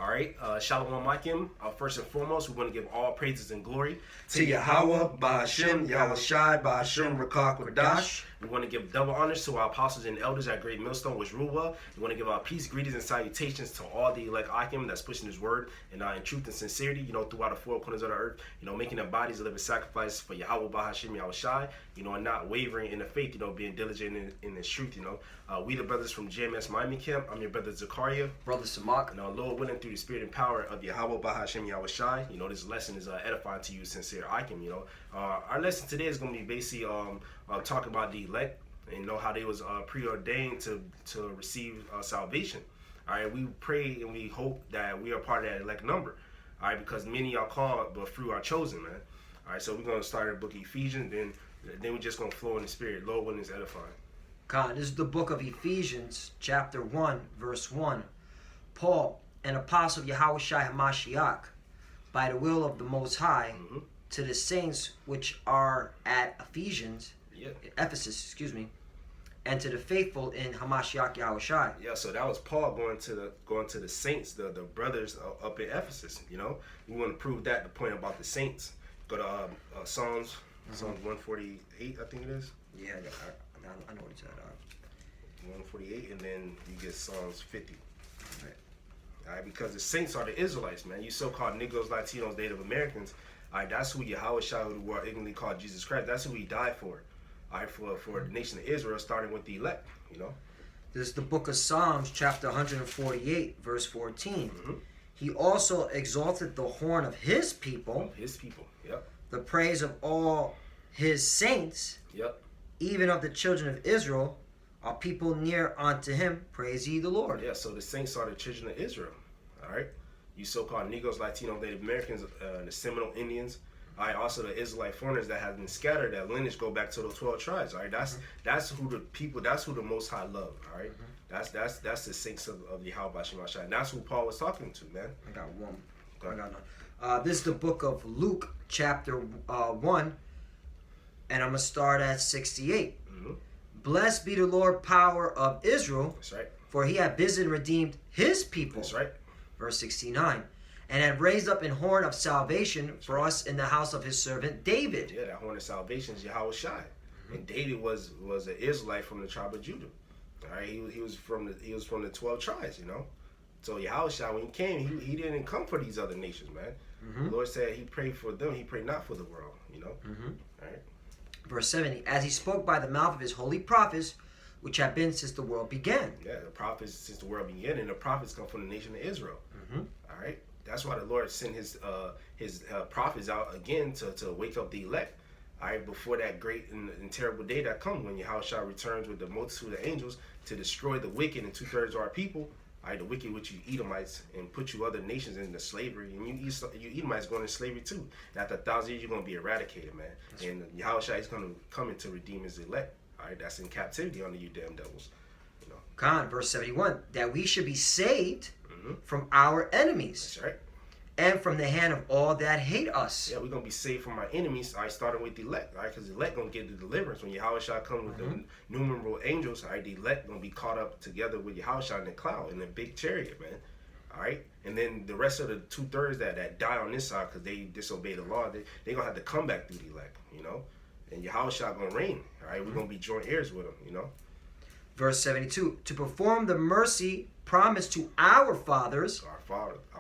All right, Shalom Aleichem. First and foremost, we want to give all praises and glory to Yahweh, Ba'ashem, Yahushai, Ba'ashem, Rakak, Kodash. We want to give double honors to our apostles and elders at Great Millstone, which rule well. We want to give our peace, greetings, and salutations to all the elect Akim that's pushing His word and in truth and sincerity, throughout the four corners of the earth, making their bodies a living sacrifice for Yahweh, Ba'ashem, Yahushai, and not wavering in the faith, being diligent in the truth, We the brothers from JMS Miami Camp. I'm your brother Zakaria. Brother Samak. And Lord willing, through the spirit and power of Yahweh, Ba'ashem, Yahushai, this lesson is edifying to you, sincere Akim, Our lesson today is going to be basically talking about the elect and how they was preordained to receive salvation. All right, we pray and we hope that we are part of that elect number. All right, because many are called, but few are chosen, man. All right, so we're going to start in the book of Ephesians, then we're just going to flow in the spirit. Lord willing is edifying. God, this is the book of Ephesians, chapter 1, verse 1. Paul, an apostle of Yahushua HaMashiach, by the will of the Most High, to the saints which are at Ephesus, and to the faithful in Hamashiach Yahushua. Yeah, so that was Paul going to the saints, the brothers up in Ephesus. We want to prove that the point about the saints. Go to Psalms 148, I think it is. Yeah, I know what it's at. 148, and then you get Psalms 50. All right, because the saints are the Israelites, man. You so-called Negroes, Latinos, Native Americans. All right, that's who Yahweh Shah, who were ignorantly called Jesus Christ. That's who He died for. All right, for the nation of Israel, starting with the elect. This is the book of Psalms, chapter 148, verse 14. He also exalted the horn of His people. His people, yep. The praise of all His saints. Yep. Even of the children of Israel, are people near unto Him. Praise ye the Lord. Yeah, so the saints are the children of Israel. All right. You so-called Negroes, Latinos, Native Americans, the Seminole Indians. All right, also the Israelite foreigners that have been scattered, that lineage go back to the 12 tribes. All right, that's who the people, that's who the Most High love. All right, that's the saints of Yahweh Ba'ashem Yahushai. And that's who Paul was talking to, man. I got one. Okay. I got none. This is the book of Luke, chapter 1, and I'm gonna start at 68. Blessed be the Lord, power of Israel. That's right. For He hath visited and redeemed His people. That's right. Verse 69. And had raised up an horn of salvation for us in the house of His servant David. Yeah, that horn of salvation is Yahweh Shai. And David was an Israelite from the tribe of Judah. All right, he was from the 12 tribes, So Yahweh Shai, when He came, he didn't come for these other nations, man. The Lord said He prayed for them. He prayed not for the world, All right. Verse 70. As He spoke by the mouth of His holy prophets, which have been since the world began. Yeah, the prophets since the world began, and the prophets come from the nation of Israel. All right. That's why the Lord sent His prophets out again to wake up the elect. All right, before that great and terrible day that comes when Yahushua returns with the multitude of angels to destroy the wicked and 2/3 of our people. All right, the wicked, which you Edomites, and put you other nations into slavery, and you Edomites going into slavery too. And after 1,000 years, you're going to be eradicated, man. And Yahushua is going to come in to redeem His elect. All right, that's in captivity under you damn devils. Con, verse 71, that we should be saved from our enemies. That's right. And from the hand of all that hate us. Yeah, we're going to be saved from our enemies, all right, starting with the elect, all right, because the elect going to get the deliverance. When Yahushua comes with the numerable angels, all right, the elect going to be caught up together with Yahushua in the cloud, in the big chariot, man. All right, and then the rest of the 2/3 that die on this side because they disobey the law, they going to have to come back through the elect, And Yahushua going to reign, all right? We're going to be joint heirs with Him, Verse 72, to perform the mercy promised to our fathers. Our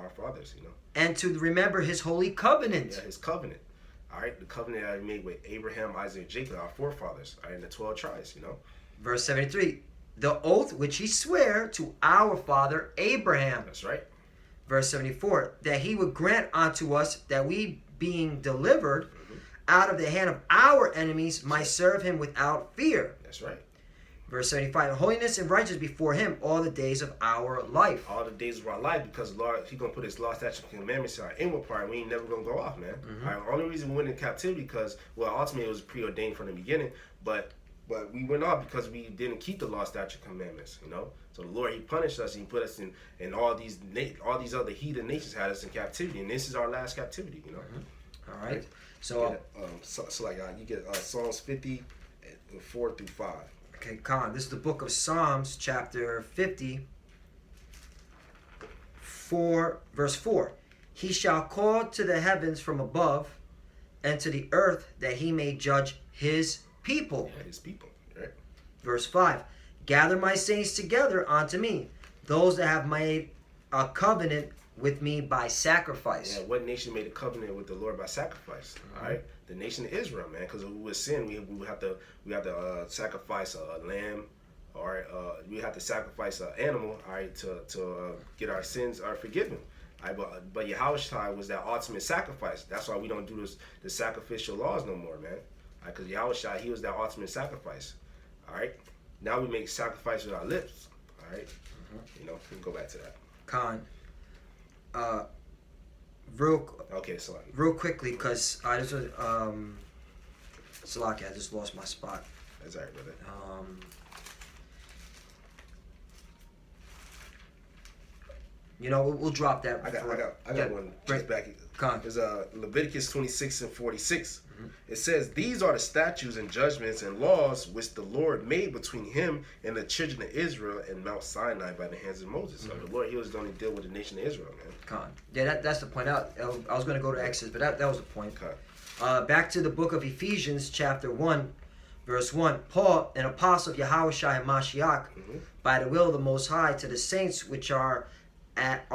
fathers, And to remember His holy covenant. Yeah, His covenant. All right, the covenant that He made with Abraham, Isaac, and Jacob, our forefathers, all right, in the 12 tribes, Verse 73, the oath which He sware to our father Abraham. That's right. Verse 74, that He would grant unto us that we, being delivered out of the hand of our enemies, might serve Him without fear. That's right. Verse 75, holiness and righteousness before Him all the days of our life. All the days of our life, because Lord, He's going to put His law, statutes, and commandments in our inward part, and we ain't never going to go off, man. All right, only reason we went in captivity because, ultimately it was preordained from the beginning, but we went off because we didn't keep the law, statutes, and commandments, So the Lord, He punished us, and He put us in all these other heathen nations had us in captivity, and this is our last captivity, All right. So you get Psalms 50, 4 through 5. Okay, Khan, this is the book of Psalms, chapter 50, verse 4. He shall call to the heavens from above, and to the earth, that he may judge his people. Yeah, his people. Right. Verse 5. Gather my saints together unto me, those that have made a covenant with me by sacrifice. Yeah, what nation made a covenant with the Lord by sacrifice? All right, the nation of Israel, man. Because with sin, we would have to sacrifice a lamb, or we have to sacrifice an animal, all right, to get our sins are forgiven. All right, but Yahushua was that ultimate sacrifice. That's why we don't do the sacrificial laws no more, man. Because Yahushua, he was that ultimate sacrifice. All right, now we make sacrifice with our lips. All right, you know, we can go back to that. Khan. Okay, so real quickly, because I just Salaki, I just lost my spot. That's all right, brother. You know, we'll drop that. I got one just back. There's Leviticus 26:46. It says, "These are the statutes and judgments and laws which the Lord made between him and the children of Israel in Mount Sinai by the hands of Moses." So the Lord, he was going to deal with the nation of Israel, man. Yeah, that's the point. I was going to go to Exodus, but that was the point. Back to the book of Ephesians, chapter 1, verse 1. Paul, an apostle of Yahushua HaMashiach, by the will of the Most High, to the saints which are at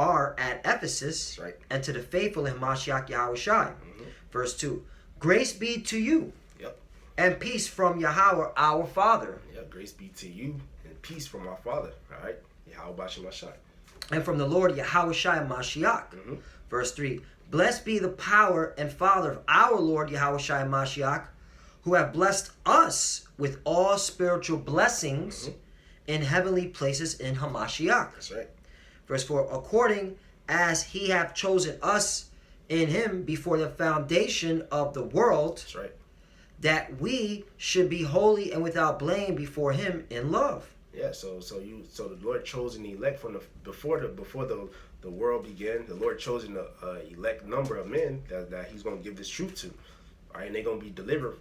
Ephesus, right, and to the faithful in Mashiach Yahushua. Verse 2. Grace be to you, and peace from Yahweh our Father. Yeah, grace be to you and peace from our Father. All right, Yahweh Bashem. And from the Lord Yahushua Mashiach. Verse 3. Blessed be the power and Father of our Lord Yahushua Mashiach, who have blessed us with all spiritual blessings in heavenly places in Hamashiach. That's right. Verse 4. According as he hath chosen us in him before the foundation of the world, that's right, that we should be holy and without blame before him in love. Yeah, so the Lord chose an elect from before the world began. The Lord chose an elect number of men that he's going to give this truth to. All right, and they're going to be delivered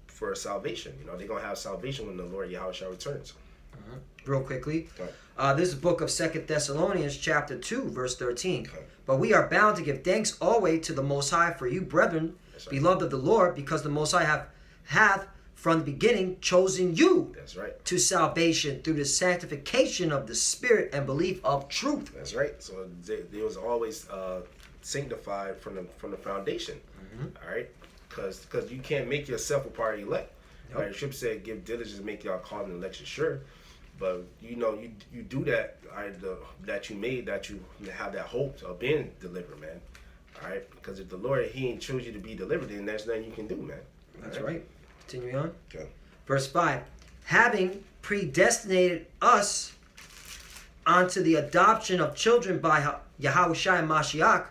for salvation. You know, they're going to have salvation when the Lord Yahushua returns. Real quickly, this is the book of 2 Thessalonians chapter 2, verse 13. But we are bound to give thanks always to the Most High for you, brethren, beloved of the Lord, because the Most High hath from the beginning chosen you, that's right, to salvation through the sanctification of the Spirit and belief of truth. That's right. So they was always sanctified from the foundation. All right, because you can't make yourself a part of the elect. Right? The scripture said, "Give diligence to make y'all call an election sure." But you know, you do that, that you made, that you have that hope of being delivered, man. All right, because if the Lord, he ain't chose you to be delivered, then there's nothing you can do, man. That's right. Continue on. Okay. Verse 5. Having predestinated us unto the adoption of children by Yahushua Mashiach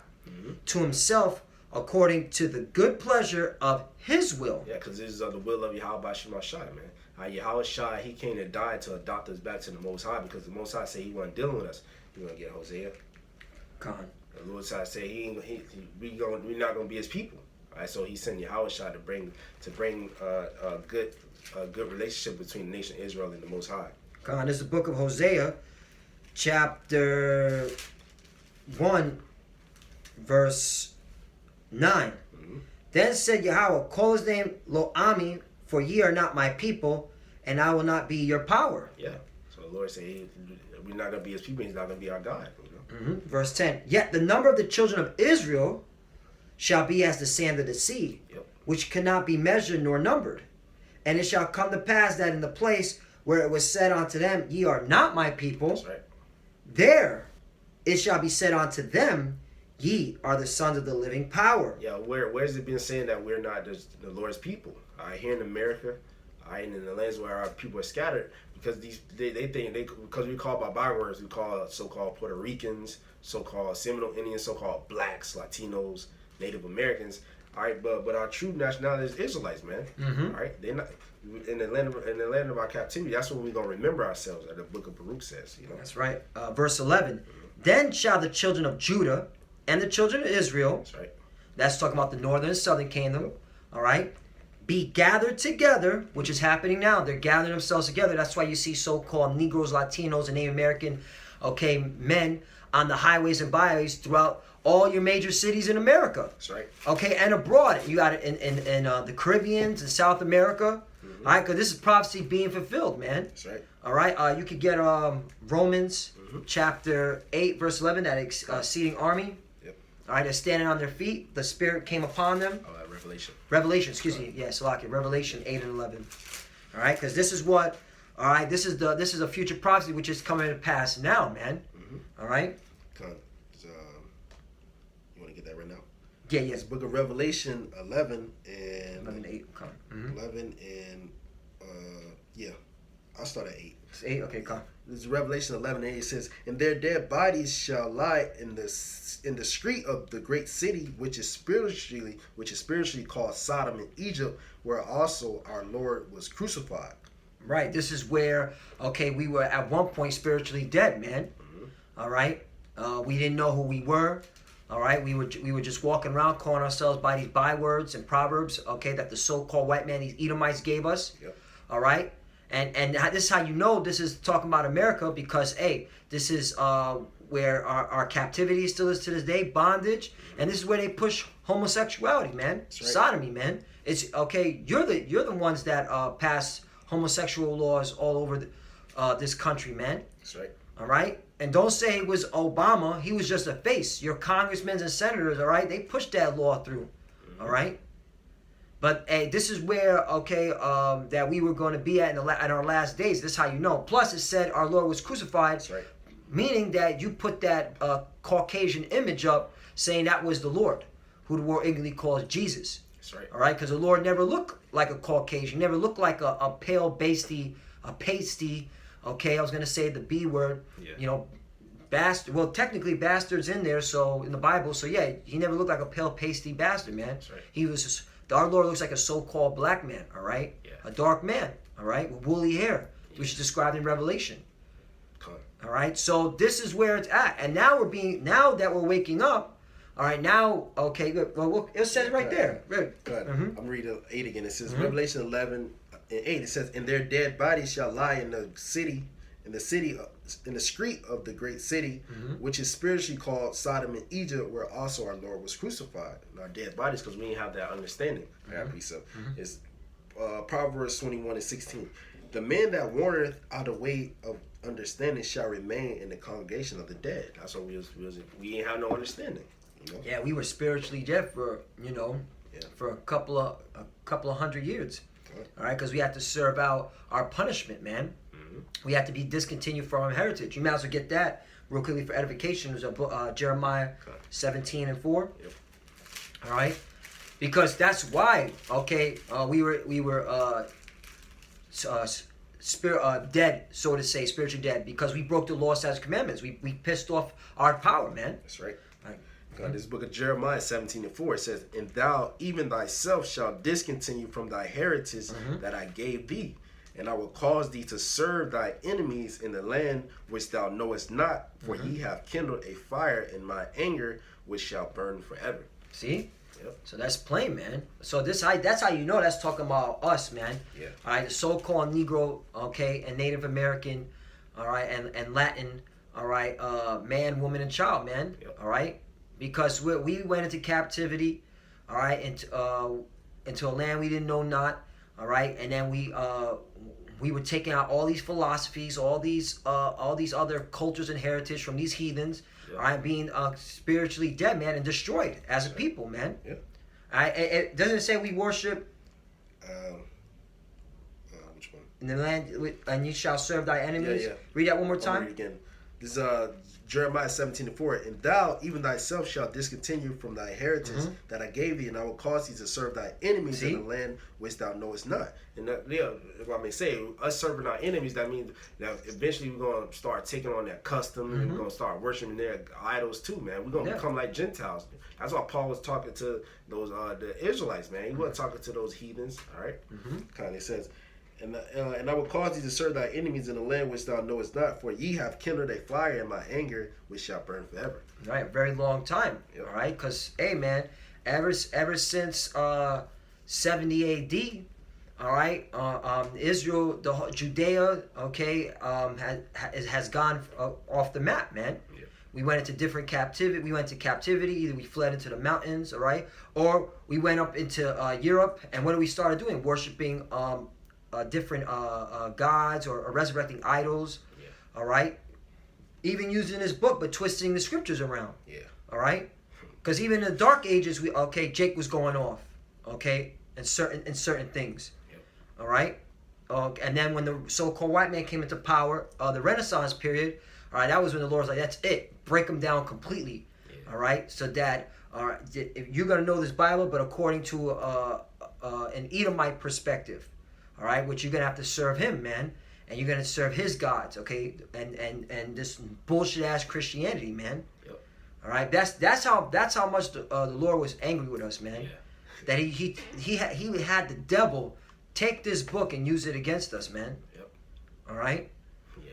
to himself, according to the good pleasure of his will. Yeah, because this is the will of Yahweh Shai, man. Yahushua, he came to die to adopt us back to the Most High, because the Most High said he wasn't dealing with us. We're going to get Hosea. The Lord said we're not going to be his people. All right, so he sent Yahushua to bring a good relationship between the nation of Israel and the Most High. This is the book of Hosea, chapter 1, verse 9. Then said Yahweh, call his name Lo-Ami, for ye are not my people, and I will not be your power. Yeah, so the Lord said we're not going to be his people, he's not going to be our God. You know? Verse 10. Yet the number of the children of Israel shall be as the sand of the sea, which cannot be measured nor numbered. And it shall come to pass that in the place where it was said unto them, ye are not my people, that's right, there it shall be said unto them, ye are the sons of the living power. Yeah, where's it been saying that we're not the Lord's people? Here in America, and in the lands where our people are scattered, because they think because we call by bywords, we call so-called Puerto Ricans, so-called Seminole Indians, so-called blacks, Latinos, Native Americans. All right, but our true nationality is Israelites, man. All right, they're not in the land of our captivity. That's when we're gonna remember ourselves, as the book of Baruch says. You know? That's right. Verse 11. Then shall the children of Judah and the children of Israel. That's right. That's talking about the northern and southern kingdom. All right. Be gathered together, which is happening now. They're gathering themselves together. That's why you see so-called Negroes, Latinos, and Native American, men on the highways and byways throughout all your major cities in America. That's right. Okay, and abroad. You got it in the Caribbean and South America. All right, because this is prophecy being fulfilled, man. That's right. All right, you could get Romans chapter 8, verse 11, that exceeding army. Yep. All right, they're standing on their feet. The Spirit came upon them. Revelation. Excuse me. Yeah, Salakia. Revelation 8 and 11. All right, because this is what. All right, this is a future prophecy which is coming to pass now, man. All right. You want to get that right now? Yeah. It's Book of Revelation 11 and 11:8. 11 and I'll start at 8. It's 8. Okay, come. This is Revelation 11 and 8. It says, "And their dead bodies shall lie in the street of the great city, which is spiritually called Sodom and Egypt, where also our Lord was crucified." Right. This is where we were at one point spiritually dead, man. All right. We didn't know who we were. All right. We were just walking around calling ourselves by these bywords and proverbs. Okay, that the so-called white man, these Edomites, gave us. Yep. All right. And this is how you know this is talking about America, because this is where our captivity still is to this day, bondage, and this is where they push homosexuality, man. Right. Sodomy, man. It's okay. You're the ones that pass homosexual laws all over this country, man. That's right. All right. And don't say it was Obama. He was just a face. Your congressmen and senators, all right, they pushed that law through. All right. But this is where that we were going to be at in our last days. This is how you know. Plus, it said our Lord was crucified. That's right. Meaning that you put that Caucasian image up, saying that was the Lord, who the world ignorantly calls Jesus. That's right. All right, because the Lord never looked like a Caucasian, never looked like a pale, pasty. Okay, I was gonna say the B word. Yeah. You know, bastard. Well, technically, bastard's in there, so in the Bible. So yeah, he never looked like a pale, pasty bastard, man. That's right. He was just, our Lord looks like a so-called black man. All right, Yeah. a dark man. All right, with woolly hair, which is described in Revelation. All right, so this is where it's at, and now that we're waking up. All right, now, good. Well, it says right there. Good. I'm reading 8 again. It says Revelation 11 and 8. It says, "And their dead bodies shall lie in the street of the great city, which is spiritually called Sodom and Egypt, where also our Lord was crucified." And our dead bodies, because we didn't have that understanding. It's Proverbs 21 and 16. "The man that warneth out the way of understanding shall remain in the congregation of the dead." That's what we ain't have no understanding. You know? Yeah, we were spiritually dead for for a couple of hundred years. All right, because we had to serve out our punishment, man. We had to be discontinued from our heritage. You might as well get that real quickly for edification. There's a book, Jeremiah 17 and 4. Yep. All right, because that's why. We were dead, so to say, spiritually dead, because we broke the law, statutes, commandments. We pissed off our power, man. That's right. God, this book of Jeremiah 17 and 4, it says, "And thou even thyself shalt discontinue from thy heritage that I gave thee, and I will cause thee to serve thy enemies in the land which thou knowest not, for ye have kindled a fire in my anger, which shall burn forever." See? Yep. So that's plain, man. So that's how you know that's talking about us, man. Yeah. All right, the so-called Negro, and Native American, all right, and Latin, all right, man, woman, and child, man. Yep. All right, because we went into captivity, all right, into a land we didn't know not, all right, and then we were taking out all these philosophies, all these other cultures and heritage from these heathens. Yeah. All right, being spiritually dead, man, and destroyed as a people, man. Yeah. All right, it doesn't say we worship Which one? in the land, and you shall serve thy enemies. Yeah. Read that one more I'll time. read it again. This is Jeremiah 17 and 4. "And thou even thyself shalt discontinue from thy heritage that I gave thee, and I will cause thee to serve thy enemies in the land which thou knowest not." And if I may say, us serving our enemies, that means that eventually we're going to start taking on that custom, and we're going to start worshiping their idols too, man. We're going to become like Gentiles. That's why Paul was talking to those the Israelites, man. He wasn't talking to those heathens, all right? Kind of says, and I will cause thee to serve thy enemies in the land which thou knowest not, for ye have kindled a fire in my anger, which shall burn forever. Right, a very long time. Yep. All right, because hey, man, ever since 70 A.D., all right, Israel, Judea, has gone off the map, man. Yep. We went into different captivity. We went to captivity. Either we fled into the mountains, all right, or we went up into Europe. And what we started doing? Worshiping different gods or resurrecting idols. Yeah. All right. Even using this book, but twisting the scriptures around. Yeah. All right. Because even in the Dark Ages, Jake was going off. Okay, in certain things. Yep. All right. And then when the so-called white man came into power, the Renaissance period, all right, that was when the Lord was like, that's it. Break them down completely. Yeah. All right. So that, all right, you're going to know this Bible, but according to an Edomite perspective, all right, which you're going to have to serve him, man. And you're going to serve his gods, okay? And this bullshit-ass Christianity, man. Yep. All right? That's how much the Lord was angry with us, man. Yeah. That he had the devil take this book and use it against us, man. Yep. All right? Yeah.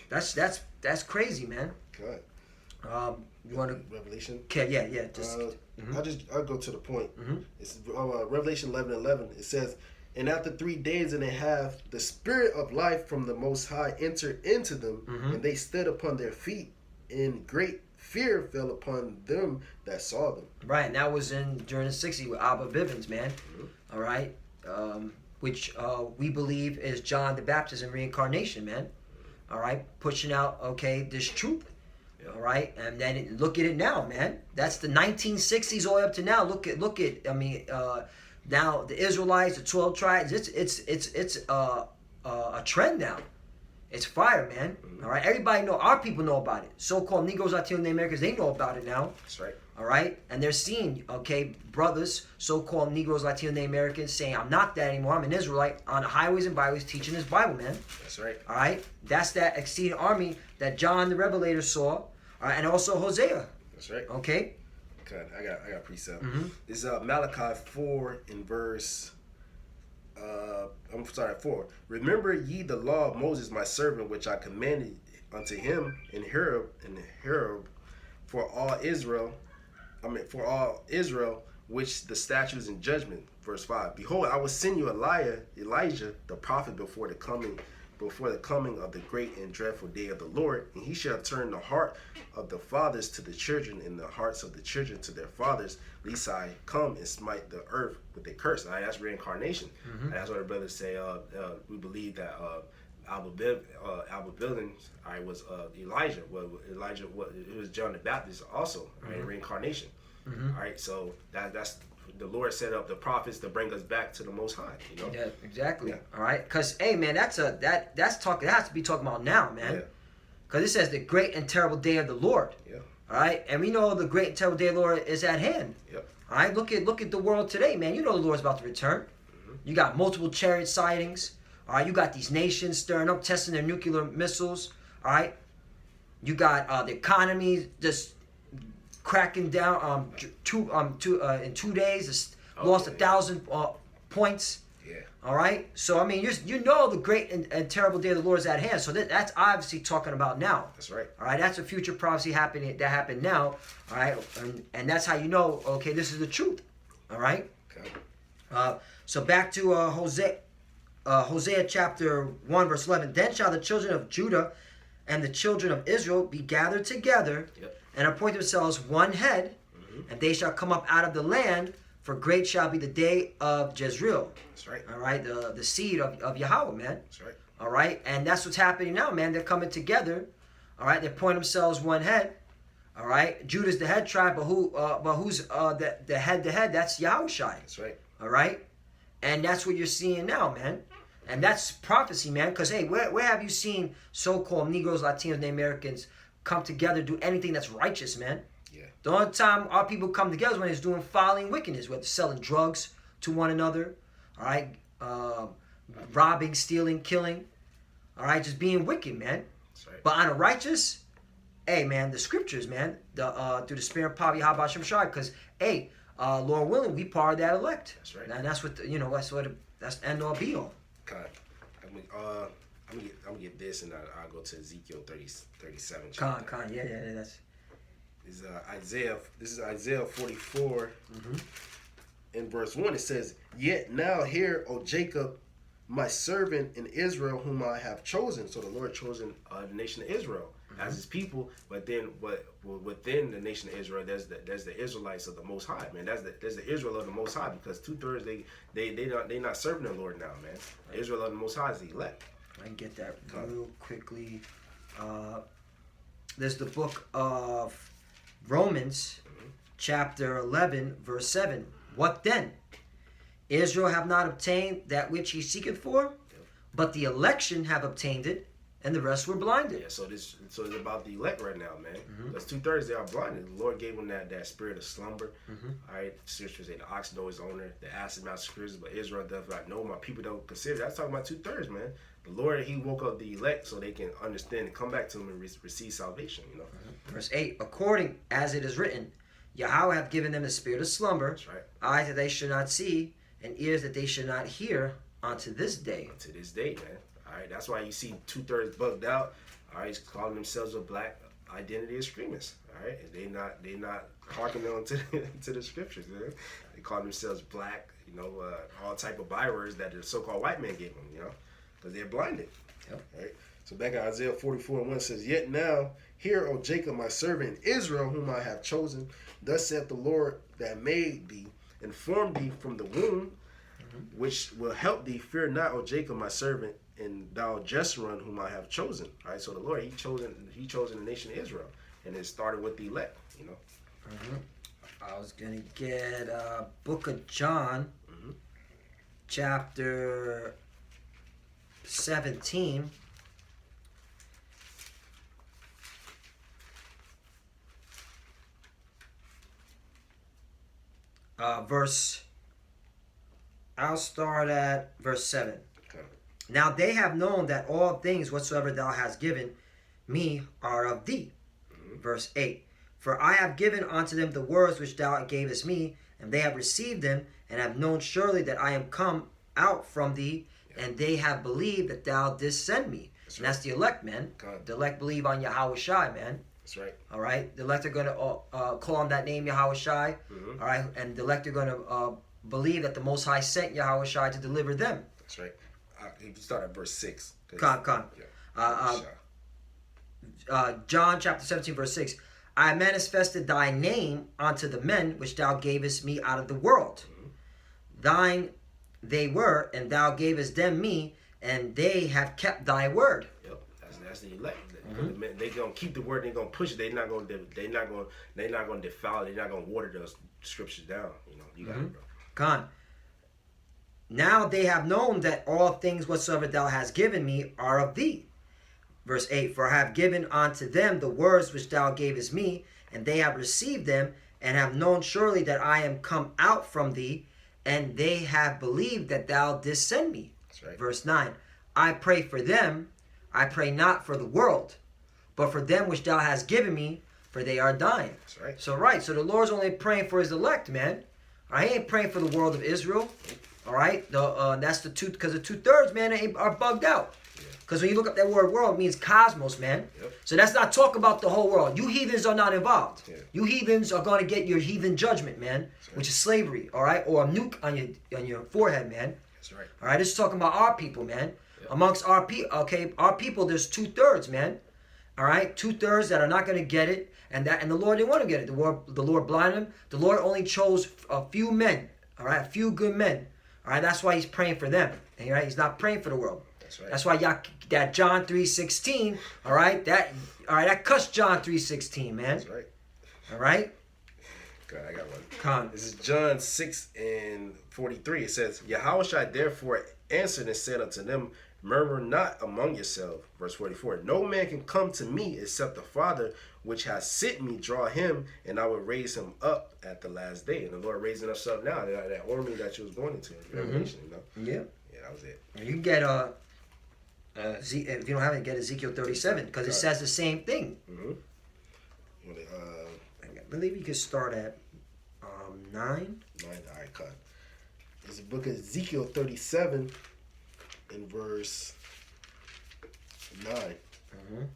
That's crazy, man. Good. You want to Revelation? Okay, yeah. Just I'll go to the point. Mm-hmm. It's Revelation 11:11. It says, "And after 3 days and a half, the Spirit of life from the Most High entered into them, and they stood upon their feet, and great fear fell upon them that saw them." Right, and that was during the 60s with Abba Bivens, man. Mm-hmm. All right, which we believe is John the Baptist in reincarnation, man. All right, pushing out this truth. Yeah. All right, and then look at it now, man. That's the 1960s all the way up to now. Look at. I mean, now the Israelites, the 12 tribes. It's a trend now. It's fire, man. All right, everybody know. Our people know about it. So-called Negroes, Latino Americans, they know about it now. That's right. All right, and they're seeing brothers, so-called Negroes, Latino Americans, saying I'm not that anymore. I'm an Israelite on the highways and byways teaching this Bible, man. That's right. All right, that's that exceeding army that John the Revelator saw, all right, and also Hosea. That's right. Okay. Okay, I got precept. Mm-hmm. This is Malachi 4 in verse. I'm sorry, 4. "Remember ye the law of Moses my servant, which I commanded unto him in Horeb for all Israel. For all Israel, which the statutes and judgment." Verse 5. "Behold, I will send you Elijah the prophet before the coming of the great and dreadful day of the Lord, and he shall turn the heart of the fathers to the children, and the hearts of the children to their fathers, lest I come and smite the earth with a curse." That's reincarnation. Mm-hmm. That's what the brothers say. We believe that Abba Bivens was Elijah. Well, Elijah, it was John the Baptist also, right? Mm-hmm. Reincarnation. Mm-hmm. All right, so that's the Lord set up the prophets to bring us back to the Most High. You know. Yeah, exactly. Yeah. All right, because hey, man, that's talking. That has to be talking about now, man. Yeah. Because it says the great and terrible day of the Lord. Yeah. All right, and we know the great and terrible day of the Lord is at hand. Yep. All right, look at the world today, man. You know the Lord's about to return. Mm-hmm. You got multiple chariot sightings. All right, you got these nations stirring up, testing their nuclear missiles. All right, you got the economy just cracking down. In 2 days, it's lost 1,000 points. Yeah. All right, so I mean, you know the great and terrible day of the Lord is at hand. So that's obviously talking about now. That's right. All right, that's a future prophecy happening that happened now. All right, and that's how you know. Okay, this is the truth. All right. Okay. So back to Hosea chapter 1 verse 11. "Then shall the children of Judah and the children of Israel be gathered together, Yep. and appoint themselves one head, and they shall come up out of the land. For great shall be the day of Jezreel." That's right. All right, the seed of Yahweh, man. That's right. All right, and that's what's happening now, man. They're coming together. All right, they appoint themselves one head. All right, Judah's the head tribe, but who's the head? The head, that's Yahushai. That's right. All right, and that's what you're seeing now, man. And that's prophecy, man. Because hey, where have you seen so-called Negroes, Latinos, and Americans come together, do anything that's righteous, man? Yeah. The only time our people come together is when it's doing folly and wickedness, whether selling drugs to one another, all right, robbing, stealing, killing, all right, just being wicked, man. That's right. But on a righteous, hey, man, the scriptures, man, through the spirit of Pavi Haba Shem Shai, because hey, Lord willing, we part of that elect. That's right. And that's what that's end all be all. Okay. I'm gonna get this, and I'll go to Ezekiel 37. Con, yeah, that's. This is Isaiah. This is Isaiah 44. Mm-hmm. In verse 1, it says, "Yet now hear, O Jacob, my servant in Israel, whom I have chosen." So the Lord chosen the nation of Israel. as his people. But then, within the nation of Israel, there's the Israelites of the Most High, man. There's the Israel of the Most High, because 2/3 they not serving the Lord now, man. The Israel of the Most High is the elect. I can get that real quickly. There's the book of Romans, chapter 11, verse 7. What then? Israel have not obtained that which he seeketh for, but the election have obtained it, and the rest were blinded. Yeah, so it's about the elect right now, man. Because 2/3 they are blinded. The Lord gave them that spirit of slumber. All right, scriptures say the ox knows his owner, the ass is not scriptures, but Israel does not know. My people don't consider. That's talking about 2/3, man. The Lord, he woke up the elect so they can understand and come back to him and receive salvation, you know. Verse 8, according as it is written, Yahweh hath given them the spirit of slumber, That's right. eyes that they should not see, and ears that they should not hear, unto this day. To this day, man. All right, that's why you see 2/3 bugged out. All right, calling themselves a black identity extremists. All right, and they not hearkening on to the scriptures, man. They call themselves black, you know, all type of bywords that the so-called white man gave them, you know, because they're blinded. Yep. All right. So back in Isaiah 44:1 says, "Yet now, hear, O Jacob, my servant, Israel, whom I have chosen. Thus saith the Lord that made thee, and formed thee from the womb, which will help thee. Fear not, O Jacob, my servant, and thou Jeshurun, whom I have chosen." All right. So the Lord, he chosen the nation of Israel, and it started with the elect, you know. I was going to get book of John, chapter 17. I'll start at verse 7. Okay. Now they have known that all things whatsoever thou hast given me are of thee. Verse 8. For I have given unto them the words which thou gavest me, and they have received them, and have known surely that I am come out from thee, and they have believed that thou didst send me. That's And that's the elect, man. God. The elect believe on Yahweh Shai, man. That's right. All right, the elect are going to call on that name Yahweh Shai. All right, and the elect are going to believe that the Most High sent Yahweh Shai to deliver them. That's right. If you start at verse 6. Con. Yeah. John chapter 17, verse 6. I manifested thy name unto the men which thou gavest me out of the world. Thine they were, and thou gavest them me, and they have kept thy word. Yep. That's the elect. They gonna keep the word. They gonna push it. They're not gonna defile it. They're not gonna water those scriptures down. You know. You got it, bro. Con. Now they have known that all things whatsoever thou hast given me are of thee. Verse 8, for I have given unto them the words which thou gavest me, and they have received them, and have known surely that I am come out from thee, and they have believed that thou didst send me. That's right. Verse 9, I pray for them, I pray not for the world, but for them which thou hast given me, for they are thine. That's right. So the Lord's only praying for his elect, man. He ain't praying for the world of Israel. All right, that's the two, because the 2/3, man, are bugged out. Because when you look up that word world, it means cosmos, man. Yep. So that's not talk about the whole world. You heathens are not involved. Yeah. You heathens are going to get your heathen judgment, man, right. which is slavery, all right? Or a nuke on your forehead, man. That's right. All right, this is talking about our people, man. Yep. Amongst our people, okay, our people, there's 2/3, man. All right, 2/3 that are not going to get it, and the Lord didn't want to get it. The Lord blinded them. The Lord only chose a few men, all right, a few good men. All right, that's why he's praying for them. All right, he's not praying for the world. That's right. That's why that John 3:16, all right, that cuts John 3:16, man. That's right. All right. God, I got one. Con. This is John 6:43. It says, Yahushua therefore answered and said unto them, murmur not among yourselves. Verse 44. No man can come to me except the Father which has sent me draw him, and I will raise him up at the last day. And the Lord raising us up now. That army that you was going into in Revelation, you know. Yeah. Yeah, that was it. You can get if you don't have it, get Ezekiel 37 because it says the same thing. I believe you could start at 9. 9. All right, cut. It's the book of Ezekiel 37 in verse 9.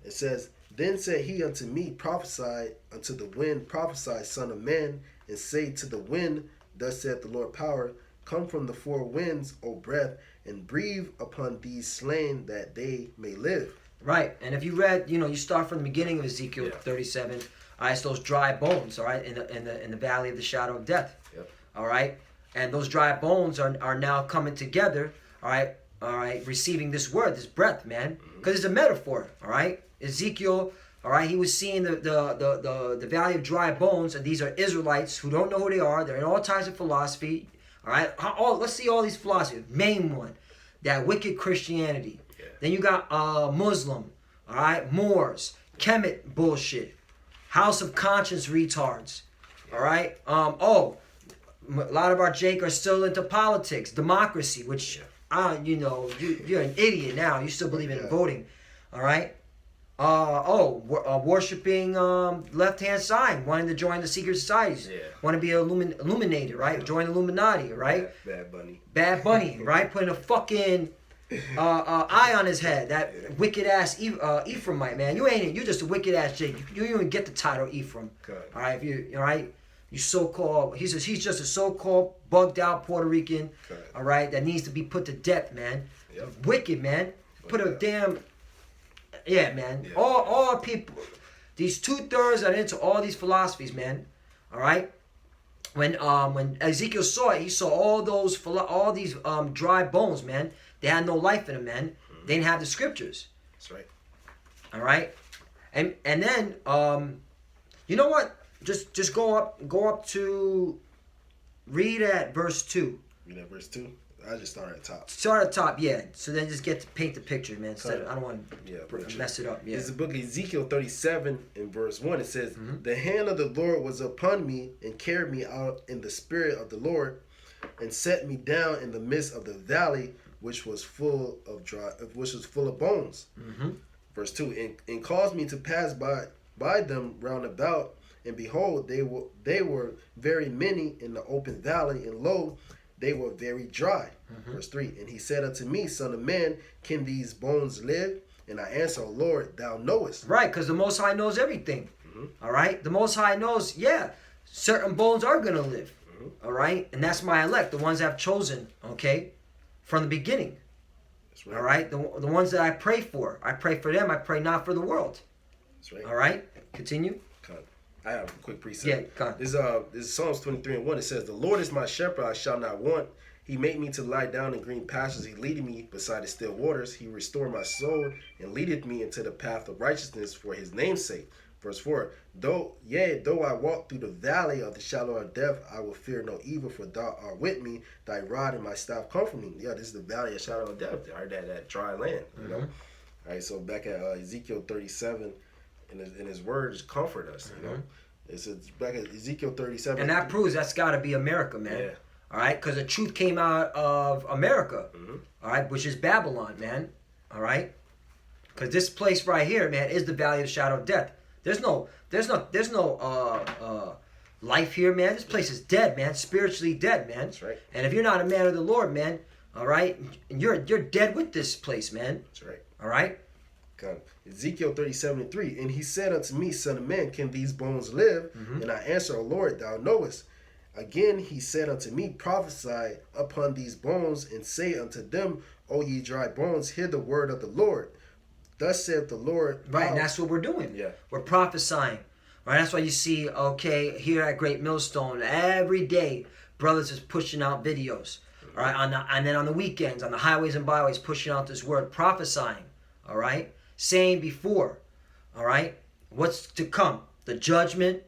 It says, Then said he unto me, prophesy unto the wind, prophesy, son of man, and say to the wind, thus saith the Lord power, come from the four winds, O breath, and breathe upon these slain that they may live. Right. And if you read, you start from the beginning of Ezekiel Yeah. 37. All right, it's those dry bones. All right, in the valley of the shadow of death. Yep. All right, and those dry bones are now coming together. All right, receiving this word, this breath, man, because it's a metaphor. All right, Ezekiel. All right, he was seeing the valley of dry bones, and these are Israelites who don't know who they are. They're in all types of philosophy. All right, let's see all these philosophies. Main one, that wicked Christianity. Yeah. Then you got Muslim. All right, Moors, Kemet bullshit, House of Conscience retards. All right. A lot of our Jake are still into politics, democracy, which you're an idiot now. You still believe in voting. All right. Worshipping left-hand side, wanting to join the secret societies, want to be illuminated, right? Join Illuminati, right? Bad Bunny, right? Putting a fucking eye on his head. That wicked ass Ephraimite, man. You ain't it. You just a wicked ass Jake. You don't even get the title Ephraim. Good. All right, all right. You so-called. He says he's just a so-called bugged-out Puerto Rican. Good. All right, that needs to be put to death, man. Yep. Wicked, man. Put a damn. Yeah, man. Yeah. All people, these 2/3 are into all these philosophies, man. All right. When Ezekiel saw it, he saw all these dry bones, man. They had no life in them, man. They didn't have the scriptures. That's right. All right. And then you know what? Just go up to read at verse 2. Read at verse 2. I just start at the top. Start at the top, yeah. So then just get to paint the picture, man. I don't want to mess it up. Yeah. It's the book of Ezekiel 37 in verse 1. It says, The hand of the Lord was upon me and carried me out in the spirit of the Lord and set me down in the midst of the valley which was full of bones. Verse 2, and caused me to pass by them round about, and behold, they were very many in the open valley, and lo, they were very dry. Verse 3, and he said unto me, Son of man, can these bones live? And I answer, Lord, thou knowest. Right, because the Most High knows everything. All right? The Most High knows, certain bones are going to live. All right? And that's my elect, the ones I've chosen, okay, from the beginning. That's right. All right? The ones that I pray for. I pray for them. I pray not for the world. That's right. All right? Continue. I have a quick precept. Yeah, come on. This is Psalms 23 and 1. It says, The Lord is my shepherd, I shall not want. He made me to lie down in green pastures. He leadeth me beside the still waters. He restored my soul and leadeth me into the path of righteousness for his name's sake. Verse 4, though I walk through the valley of the shadow of death, I will fear no evil, for thou art with me. Thy rod and my staff comfort me. Yeah, this is the valley of shadow of death, or that dry land. You know. All right, so back at Ezekiel 37, in his words comfort us. You know, it's back at Ezekiel 37, and that proves that's got to be America, man. Yeah. All right, because the truth came out of America. All right, which is Babylon, man. All right, because this place right here, man, is the valley of the shadow of death. There's no life here, man. This place is dead, man. Spiritually dead, man. That's right. And if you're not a man of the Lord, man, all right, you're dead with this place, man. That's right. All right. God. Ezekiel 37:3, and he said unto me, Son of man, can these bones live? And I answer, O Lord, thou knowest. Again he said unto me, Prophesy upon these bones, and say unto them, O ye dry bones, hear the word of the Lord. Thus saith the Lord. Right, and that's what we're doing. Yeah. We're prophesying. Right, that's why you see, okay, here at Great Millstone, every day, brothers is pushing out videos. All right, and then on the weekends, on the highways and byways, pushing out this word, prophesying. All right, saying before. All right, what's to come? The judgment,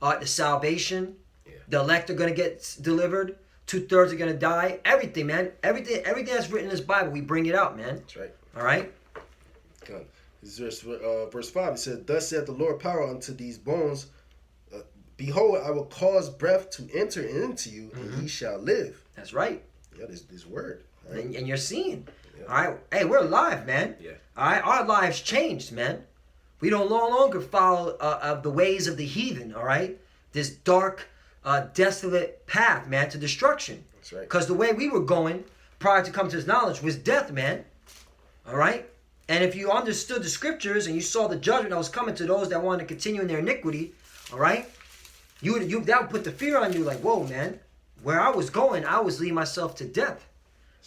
the salvation. Yeah. The The elect are going to get delivered. 2/3 are going to die. Everything, man. Everything that's written in this Bible, we bring it out, man. That's right. All right. God. Verse 5, it says, Thus saith the Lord power unto these bones, Behold, I will cause breath to enter into you, and ye shall live. That's right. Yeah, this word. Right? And you're seeing. Yeah. All right. Hey, we're alive, man. Yeah. All right. Our lives changed, man. We don't no longer follow of the ways of the heathen. All right. This dark, desolate path, man, to destruction. That's right. Because the way we were going prior to come to this knowledge was death, man. All right. And if you understood the scriptures and you saw the judgment that was coming to those that wanted to continue in their iniquity, all right, that would put the fear on you, like, whoa, man, where I was going, I was leading myself to death.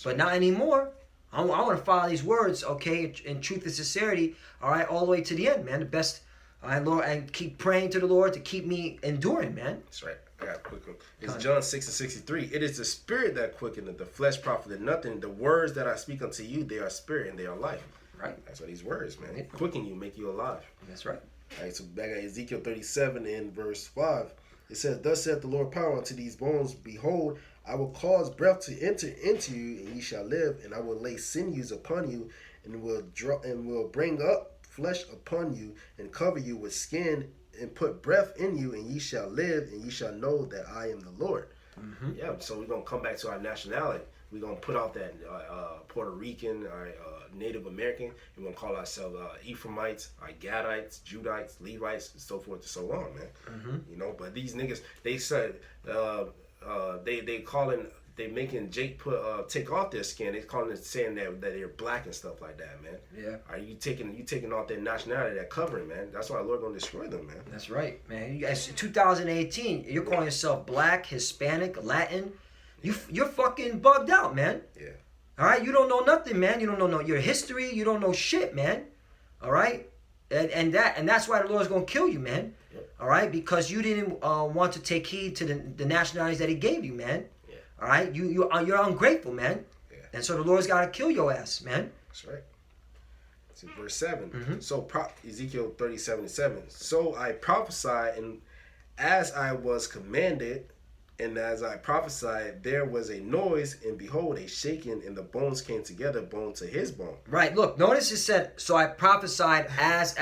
But not anymore. I want to follow these words, okay, in truth and sincerity, all right, all the way to the end, man. The best, all right, Lord, and keep praying to the Lord to keep me enduring, man. That's right. I got a quick one. It's John 6:63. It is the spirit that quickeneth, the flesh profiteth nothing. The words that I speak unto you, they are spirit and they are life. Right. That's what these words, man. They quicken you, make you alive. That's right. All right, so back at Ezekiel 37 in verse 5, it says, Thus saith the Lord power unto these bones, Behold, I will cause breath to enter into you, and ye shall live, and I will lay sinews upon you, and will bring up flesh upon you, and cover you with skin, and put breath in you, and ye shall live, and ye shall know that I am the Lord. Mm-hmm. Yeah, so we're going to come back to our nationality. We're going to put off that Puerto Rican, Native American. We're going to call ourselves Ephraimites, Gadites, Judites, Levites, and so forth and so on, man. Mm-hmm. You know, but these niggas, they said, they making Jake take off their skin. They calling it, saying that they're black and stuff like that, man. Yeah. Are you taking off their nationality, that covering, man? That's why the Lord gonna destroy them, man. That's right, man. You guys, 2018, you're calling yourself black, Hispanic, Latin. You're fucking bugged out, man. Yeah. All right, you don't know nothing, man. You don't know your history. You don't know shit, man. All right, and that's why the Lord's gonna kill you, man. Yep. All right, because you didn't want to take heed to the nationalities that He gave you, man. Yeah. All right, you're ungrateful, man. Yeah. And so the Lord's gotta kill your ass, man. That's right. It's in verse 7. Mm-hmm. So Ezekiel 37:7. So I prophesied, and as I was commanded. And as I prophesied, there was a noise, and behold, a shaking, and the bones came together, bone to his bone. Right. Look, notice it said, so I prophesied as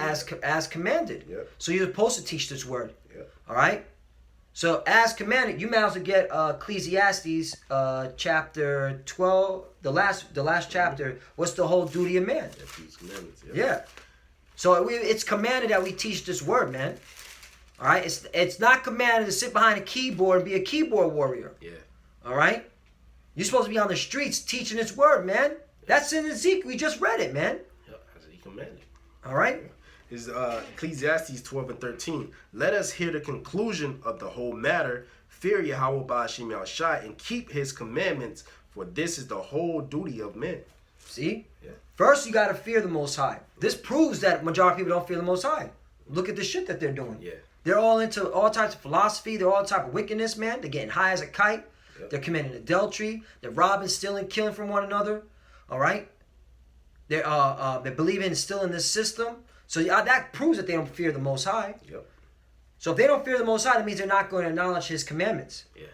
commanded. Yep. So you're supposed to teach this word. Yep. All right? So as commanded, you might as well get Ecclesiastes chapter 12, the last chapter. What's the whole duty of man? Yeah. So it's commanded that we teach this word, man. All right, it's not commanded to sit behind a keyboard and be a keyboard warrior. Yeah. All right, you're supposed to be on the streets teaching His word, man. Yeah. That's in Ezekiel. We just read it, man. Yeah, as He commanded. All right. Is Ecclesiastes 12:13. Let us hear the conclusion of the whole matter. Fear Yahweh Ba'ashem Yahushai and keep His commandments, for this is the whole duty of men. See? Yeah. First, you got to fear the Most High. This proves that majority of people don't fear the Most High. Look at the shit that they're doing. Yeah. They're all into all types of philosophy. They're all type of wickedness, man. They're getting high as a kite. Yep. They're committing adultery. They're robbing, stealing, killing from one another. All right. They're believing still in this system. So that proves that they don't fear the Most High. Yep. So if they don't fear the Most High, that means they're not going to acknowledge His commandments. Yeah.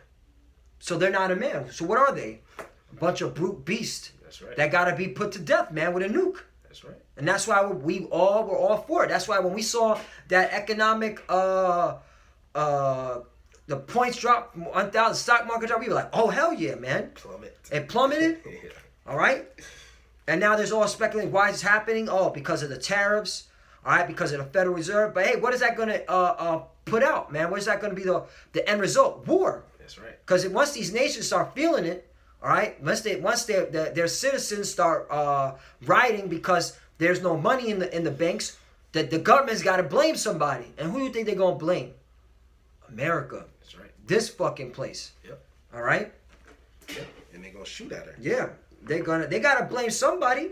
So they're not a man. So what are they? A bunch of brute beasts. That's right. That got to be put to death, man, with a nuke. That's right. And that's why we all were all for it. That's why when we saw that economic the points drop, 1,000 stock market drop, we were like, oh hell yeah, man. Plummet. It plummeted. Yeah. All right. And now there's all speculating why it's happening. Oh, because of the tariffs. All right, because of the Federal Reserve. But hey, what is that going to put out, man? What is that going to be the end result? War. That's right. Because once these nations start feeling it, all right, once their citizens start rioting because there's no money in the banks, that the government's got to blame somebody. And who do you think they're gonna blame? America. That's right. This fucking place. Yep. All right. Yep. And they're gonna shoot at her. Yeah. They gotta blame somebody.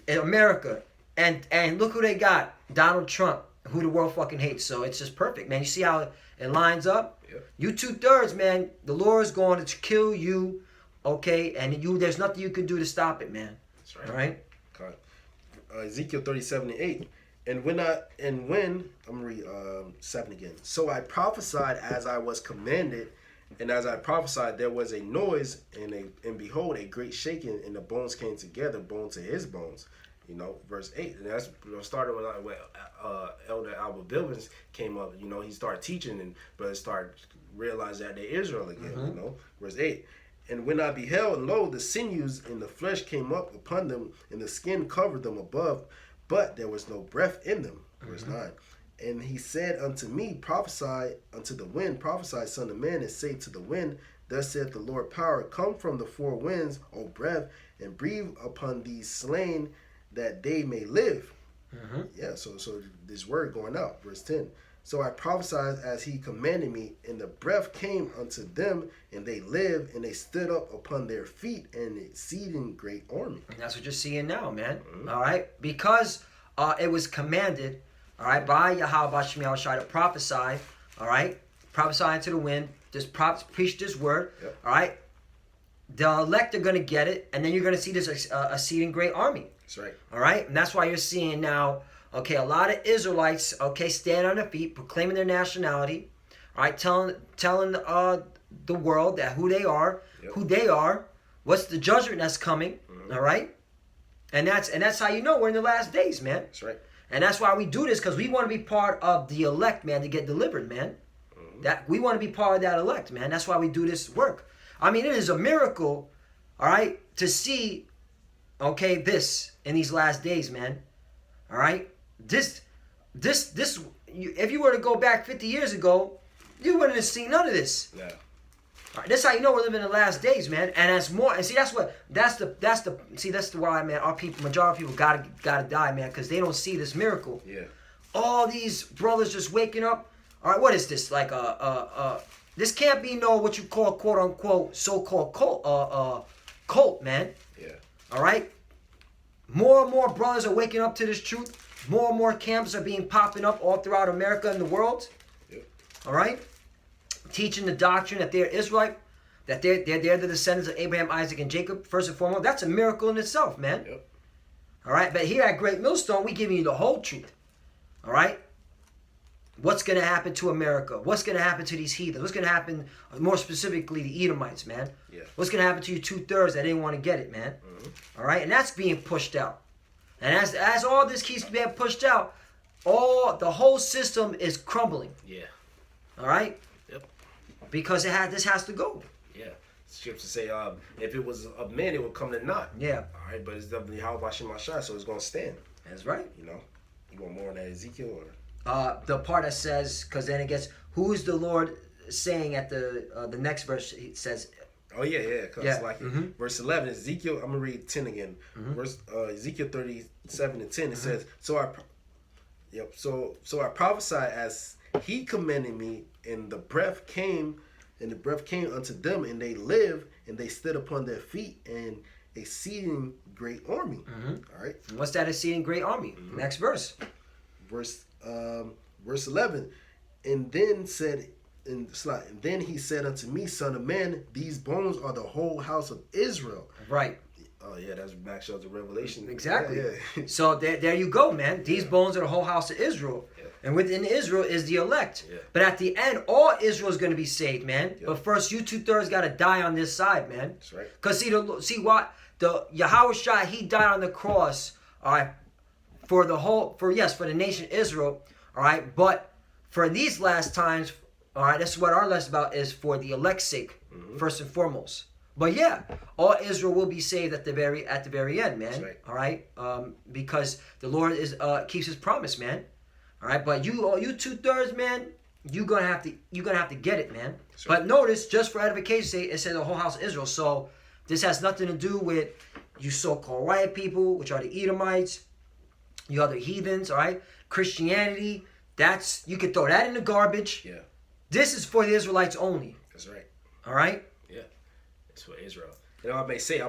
In America. And look who they got. Donald Trump, who the world fucking hates. So it's just perfect, man. You see how it lines up? Yep. You 2/3, man. The Lord's going to kill you. Okay, and there's nothing you can do to stop it, man. That's right. All right. Ezekiel 37:8, and when I'm gonna read 7 again. So I prophesied as I was commanded, and as I prophesied, there was a noise, and behold, a great shaking, and the bones came together, bone to his bones. You know, verse 8, and that's started when Elder Albert Bivens came up. You know, he started teaching, and brothers started realizing that they're Israel again. Mm-hmm. You know, verse 8. And when I beheld, and lo, the sinews and the flesh came up upon them, and the skin covered them above, but there was no breath in them. Verse 9. And he said unto me, prophesy unto the wind, prophesy, son of man, and say to the wind, thus saith the Lord power, come from the four winds, O breath, and breathe upon these slain, that they may live. Yeah, so this word going out. Verse 10. So I prophesied as he commanded me, and the breath came unto them, and they lived, and they stood up upon their feet, an exceeding great army. And that's what you're seeing now, man. All right? Because it was commanded, all right, by Yahweh Bashim Yahushai to prophesy, all right? Prophesy into the wind, just preach this word, all right? The elect are going to get it, and then you're going to see this exceeding great army. That's right. All right? And that's why you're seeing now, okay, a lot of Israelites, okay, stand on their feet, proclaiming their nationality, all right, telling the world that who they are, what's the judgment that's coming, all right? And that's how you know we're in the last days, man. That's right. And that's why we do this, because we want to be part of the elect, man, to get delivered, man. That we want to be part of that elect, man. That's why we do this work. I mean, it is a miracle, all right, to see, okay, this in these last days, man. All right? This, if you were to go back 50 years ago, you wouldn't have seen none of this. Yeah. All right, that's how you know we're living in the last days, man. And that's more. And see, that's why, man. Our people, majority of people, gotta die, man, because they don't see this miracle. Yeah. All these brothers just waking up. All right, what is this? Like this can't be no what you call quote unquote so-called cult, man. Yeah. All right. More and more brothers are waking up to this truth. More and more camps are being popping up all throughout America and the world. Yep. All right. Teaching the doctrine that they're Israelite, that they're the descendants of Abraham, Isaac, and Jacob, first and foremost. That's a miracle in itself, man. Yep. All right. But here at Great Millstone, we give you the whole truth. All right. What's going to happen to America? What's going to happen to these heathens? What's going to happen, more specifically, the Edomites, man? Yeah. What's going to happen to you 2/3 that didn't want to get it, man? All right? And that's being pushed out. And as all this keeps being pushed out, the whole system is crumbling. Yeah. All right? Yep. Because this has to go. Yeah. Scripture say, if it was of men, it would come to naught. Yeah. All right, but it's definitely Yahweh Bashim Yahushai, so it's going to stand. That's right. You know? You want more on that Ezekiel? Or? The part that says, because then it gets, who is the Lord saying at the next verse? It says, oh yeah, because like verse 11, Ezekiel. I'm gonna read 10 again. Verse Ezekiel 37:10. It says, So I prophesied as he commanded me, and the breath came unto them, and they lived, and they stood upon their feet, and exceeding great army. All right. What's that exceeding great army? Next verse. Verse 11, and then he said unto me, Son of man, these bones are the whole house of Israel. Right. Oh yeah, that's back shows the Revelation. Exactly. Yeah. So there you go, man. These bones are the whole house of Israel. Yeah. And within Israel is the elect. Yeah. But at the end, all Israel is going to be saved, man. Yeah. But first, you 2/3 got to die on this side, man. That's right. Because see what? The Yahweh Shai, he died on the cross, all right, for the nation Israel, all right, but for these last times, all right, that's what our lesson about is for the elect's sake, first and foremost. But yeah, all Israel will be saved at the very end, man. That's right. All right, because the Lord keeps His promise, man. All right, but you 2/3, man, you're gonna have to get it, man. That's But right. notice, just for edification's sake, it says the whole house of Israel. So this has nothing to do with you so-called white people, which are the Edomites, you other heathens, all right? Christianity, you could throw that in the garbage. Yeah. This is for the Israelites only, That's right. all right? Yeah. It's for Israel. You know, I may say I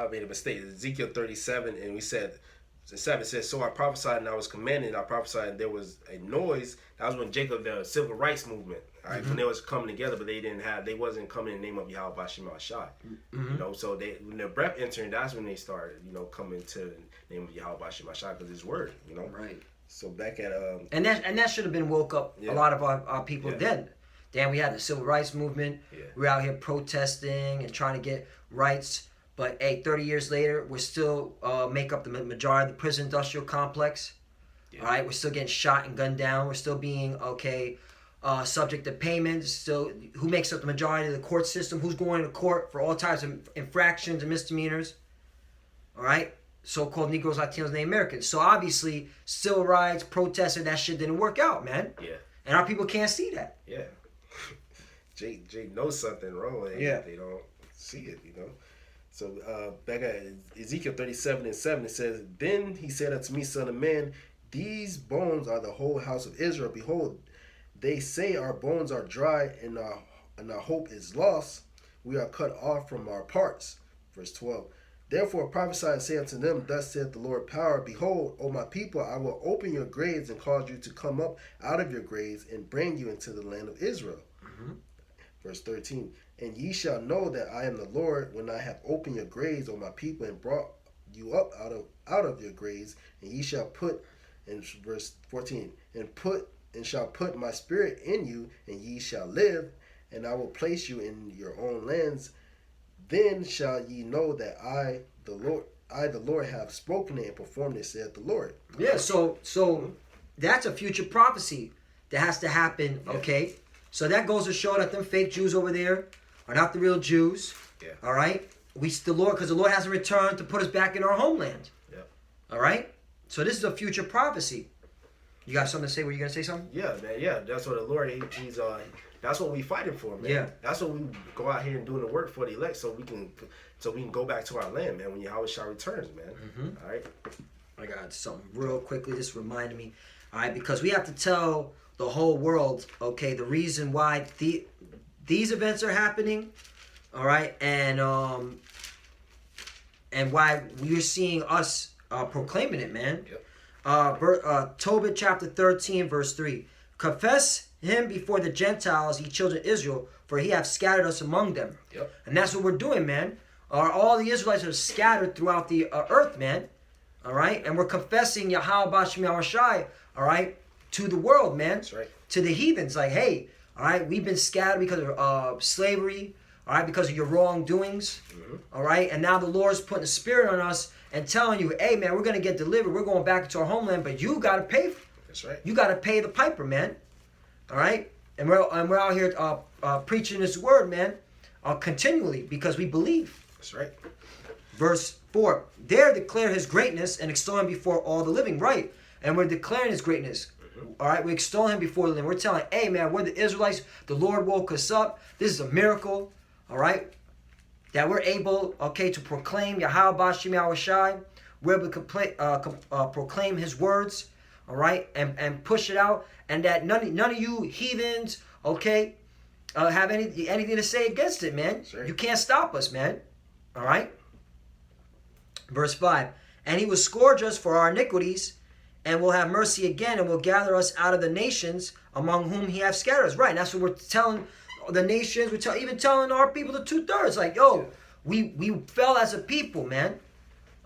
made a mistake. Ezekiel 37, and we said. 7 says, So I prophesied and I was commanded, and I prophesied and there was a noise. That was when Jacob, the civil rights movement, all right, when they was coming together, but they wasn't coming in the name of Yahweh Bashim Yahushai. You know, so when their breath entering, that's when they started, coming to the name of Yahweh Bashim Yahushai, because his word, Right. So back at And that should have been woke up a lot of our people then. Then we had the civil rights movement. Yeah. We're out here protesting and trying to get rights. But hey, 30 years later, we're still make up the majority of the prison industrial complex. Yeah. All right, we're still getting shot and gunned down. We're still being subject to payments. Still, who makes up the majority of the court system? Who's going to court for all types of infractions and misdemeanors? All right, so-called Negroes, Latinos, and Native Americans. So obviously, civil rights, protesting, that shit didn't work out, man. Yeah. And our people can't see that. Yeah. Jake knows something wrong. They don't see it, So back at Ezekiel 37:7, it says, Then he said unto me, Son of man, these bones are the whole house of Israel. Behold, They say our bones are dry and our hope is lost. We are cut off from our parts. Verse 12. Therefore prophesy and say unto them, Thus saith the Lord power, Behold, O my people, I will open your graves and cause you to come up out of your graves and bring you into the land of Israel. Verse 13. And ye shall know that I am the Lord when I have opened your graves, O my people, and brought you up out of your graves, and ye shall put, in verse 14, and shall put my spirit in you, and ye shall live, and I will place you in your own lands. Then shall ye know that I the Lord have spoken it and performed it, saith the Lord. Yeah, so that's a future prophecy that has to happen, okay? So that goes to show that them fake Jews over there are not the real Jews. Yeah. All right? Because the Lord hasn't returned to put us back in our homeland. Yeah. All right? So this is a future prophecy. You got something to say? Were you going to say something? Yeah, man. Yeah, that's what the Lord, he's that's what we fighting for, man. Yeah. That's what we go out here and doing the work for the elect, so we can go back to our land, man. When Yahweh Shah returns, man. All right. I got something real quickly. This reminded me. All right, because we have to tell the whole world, okay, the reason why these events are happening, all right, and why we're seeing us proclaiming it, man. Yep. Tobit chapter 13, verse 3. Confess him before the Gentiles, ye children of Israel, for he hath scattered us among them. Yep. And that's what we're doing, man. All the Israelites are scattered throughout the earth, man. All right? And we're confessing Yahweh Bashem Yahushai, all right, to the world, man. That's right. To the heathens. Like, hey, all right, we've been scattered because of slavery, all right, because of your wrongdoings, all right? And now the Lord's putting a spirit on us and telling you, hey, man, we're going to get delivered. We're going back to our homeland, but you got to pay. That's right. You got to pay the piper, man. All right? And we're out here preaching this word, man, continually because we believe. That's right. Verse 4. There declare his greatness and extol him before all the living. Right. And we're declaring his greatness. All right. We extol him before the living. We're telling, hey, man, we're the Israelites. The Lord woke us up. This is a miracle. All right. That we're able, okay, to proclaim Yahweh Bashem Yahushai. We're able to proclaim his words. All right. And push it out. And that none of you heathens, okay, have anything to say against it, man. Sure. You can't stop us, man. All right. Verse 5. And he will scourge us for our iniquities, and will have mercy again, and will gather us out of the nations among whom he hath scattered us. Right. And that's what we're telling the nations. We're even telling our people, the 2/3. Like, yo, we fell as a people, man.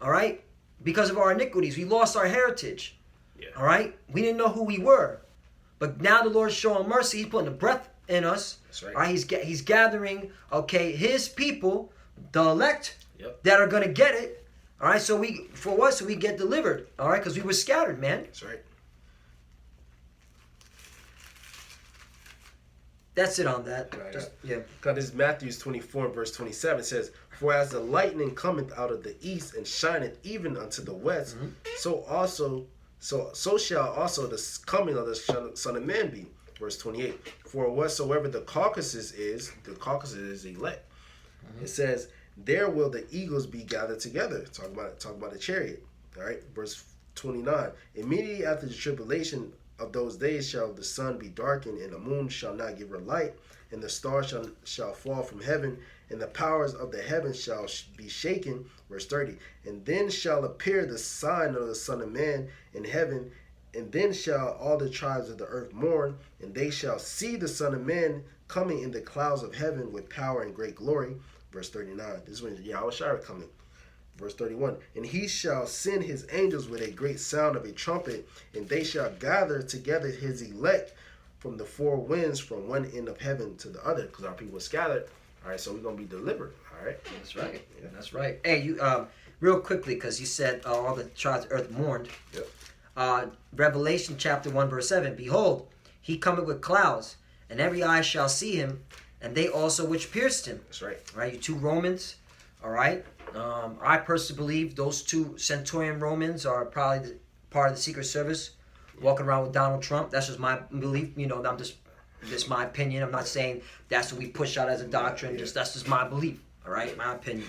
All right. Because of our iniquities. We lost our heritage. Yeah. All right. We didn't know who we were. But now the Lord's showing mercy. He's putting the breath in us. That's right. All right. He's gathering, okay, his people, the elect, Yep. that are going to get it. All right. So we get delivered. All right. Because we were scattered, man. That's right. That's it on that. Right, Just, right. yeah. God, this is Matthew 24 verse 27 says, For as the lightning cometh out of the east and shineth even unto the west, so shall also the coming of the Son of Man be. Verse 28. For whatsoever the Caucasus is elect. It says, there will the eagles be gathered together. Talk about the chariot. All right. Verse 29. Immediately after the tribulation of those days shall the sun be darkened, and the moon shall not give her light, and the stars shall fall from heaven, and the powers of the heavens shall be shaken. Verse 30. And then shall appear the sign of the Son of Man in heaven, and then shall all the tribes of the earth mourn, and they shall see the Son of Man coming in the clouds of heaven with power and great glory. Verse 39. This is when Yahweh Shai coming. Verse 31. And he shall send his angels with a great sound of a trumpet, and they shall gather together his elect from the four winds, from one end of heaven to the other, because our people are scattered. All right, so we're going to be delivered. All right. That's right. Yeah. That's right. Hey, you real quickly, because you said all the tribes of earth mourned. Yep. Revelation chapter 1 verse 7. Behold, he cometh with clouds, and every eye shall see him, and they also which pierced him. That's right. All right, you two Romans. All right. I personally believe those two centurion Romans are probably part of the Secret Service, walking around with Donald Trump. That's just my belief. You know, I'm just my opinion. I'm not saying that's what we push out as a doctrine. Yeah. That's just my belief. All right, my opinion.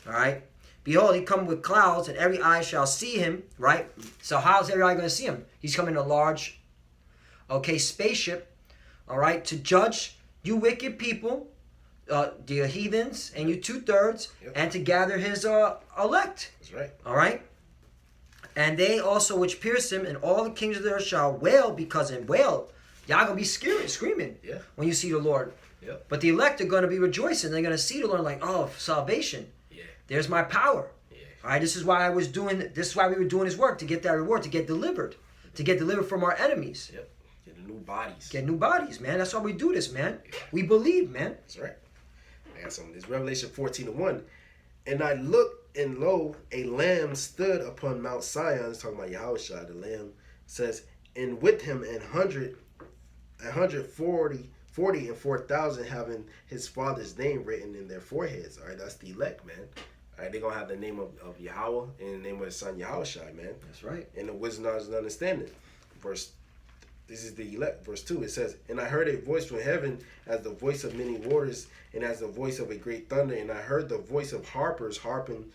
All right. Behold, he come with clouds, and every eye shall see him. Right. So how's every eye going to see him? He's coming in a large, okay, spaceship. all right, to judge you wicked people, the heathens, and you 2/3, Yep. and to gather his elect. That's right. All right. And they also which pierced him, and all the kings of the earth shall wail because in wail, y'all gonna be scared, screaming Yeah. when you see the Lord. Yep. But the elect are gonna be rejoicing. They're gonna see the Lord like, oh, salvation. Yeah. There's my power. Yeah. All right. This is why This is why we were doing His work, to get that reward, to get delivered from our enemies, Yep. Get new bodies. get new bodies, man. That's why we do this, man. We believe, man. That's right. I got some. This Revelation 14:1. And I looked, and lo, a lamb stood upon Mount Sion. It's talking about Yahushua. The lamb says, and with him 140 and 4,000 having his father's name written in their foreheads. All right, that's the elect, man. All right, they're going to have the name of Yahweh and the name of his son Yahushua, man. That's right. And the wisdom, knowledge, and understanding. This is the elect. Verse 2, it says, and I heard a voice from heaven as the voice of many waters and as the voice of a great thunder. And I heard the voice of harpers harping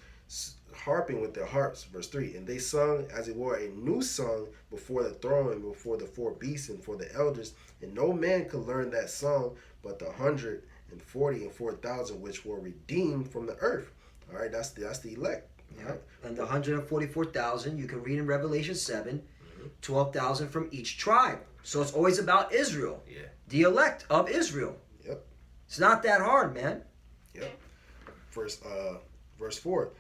with their harps. Verse 3, and they sung as it were a new song before the throne and before the 4 beasts and for the elders. And no man could learn that song but the 140 and 4,000 which were redeemed from the earth. All right, that's the elect. Yeah. Right? And the 144,000 you can read in Revelation 7. 12,000 from each tribe. So it's always about Israel. Yeah. The elect of Israel. Yep. It's not that hard, man. Yep. Verse 4.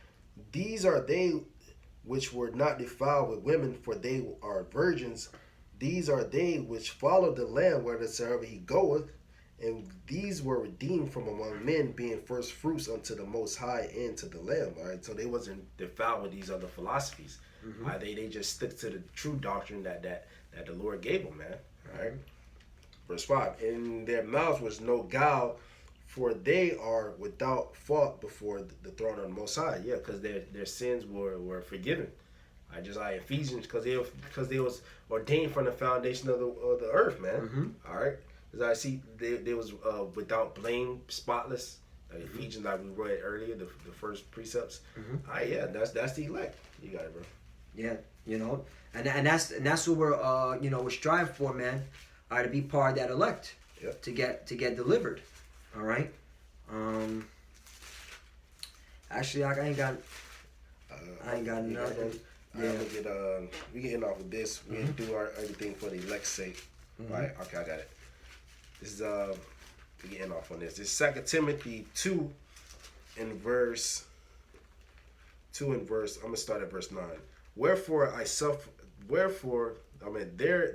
These are they which were not defiled with women, for they are virgins. These are they which follow the Lamb whithersoever he goeth. And these were redeemed from among men, being first fruits unto the Most High and to the Lamb. All right. So they wasn't defiled with these other philosophies. Mm-hmm. They just stick to the true doctrine that the Lord gave them, man. All right. Verse 5. In their mouths was no guile, for they are without fault before the throne of the Most High. Yeah, because their sins were forgiven. Just like Ephesians, because they was ordained from the foundation of the earth, man. Mm-hmm. All right. As I see, they was without blame, spotless. Like mm-hmm. Ephesians, like we read earlier, the first precepts. Mm-hmm. Yeah, that's the elect. You got it, bro. Yeah, and that's what we're we're striving for, man. All right, to be part of that elect. Yep. To get delivered. All right. Actually, I ain't got nothing. Yeah. We getting off of this. We mm-hmm. do everything for the elect's sake. Mm-hmm. Right. Okay, I got it. This is we getting off on this. This is 2 Timothy 2 in verse. I'm gonna start at verse 9.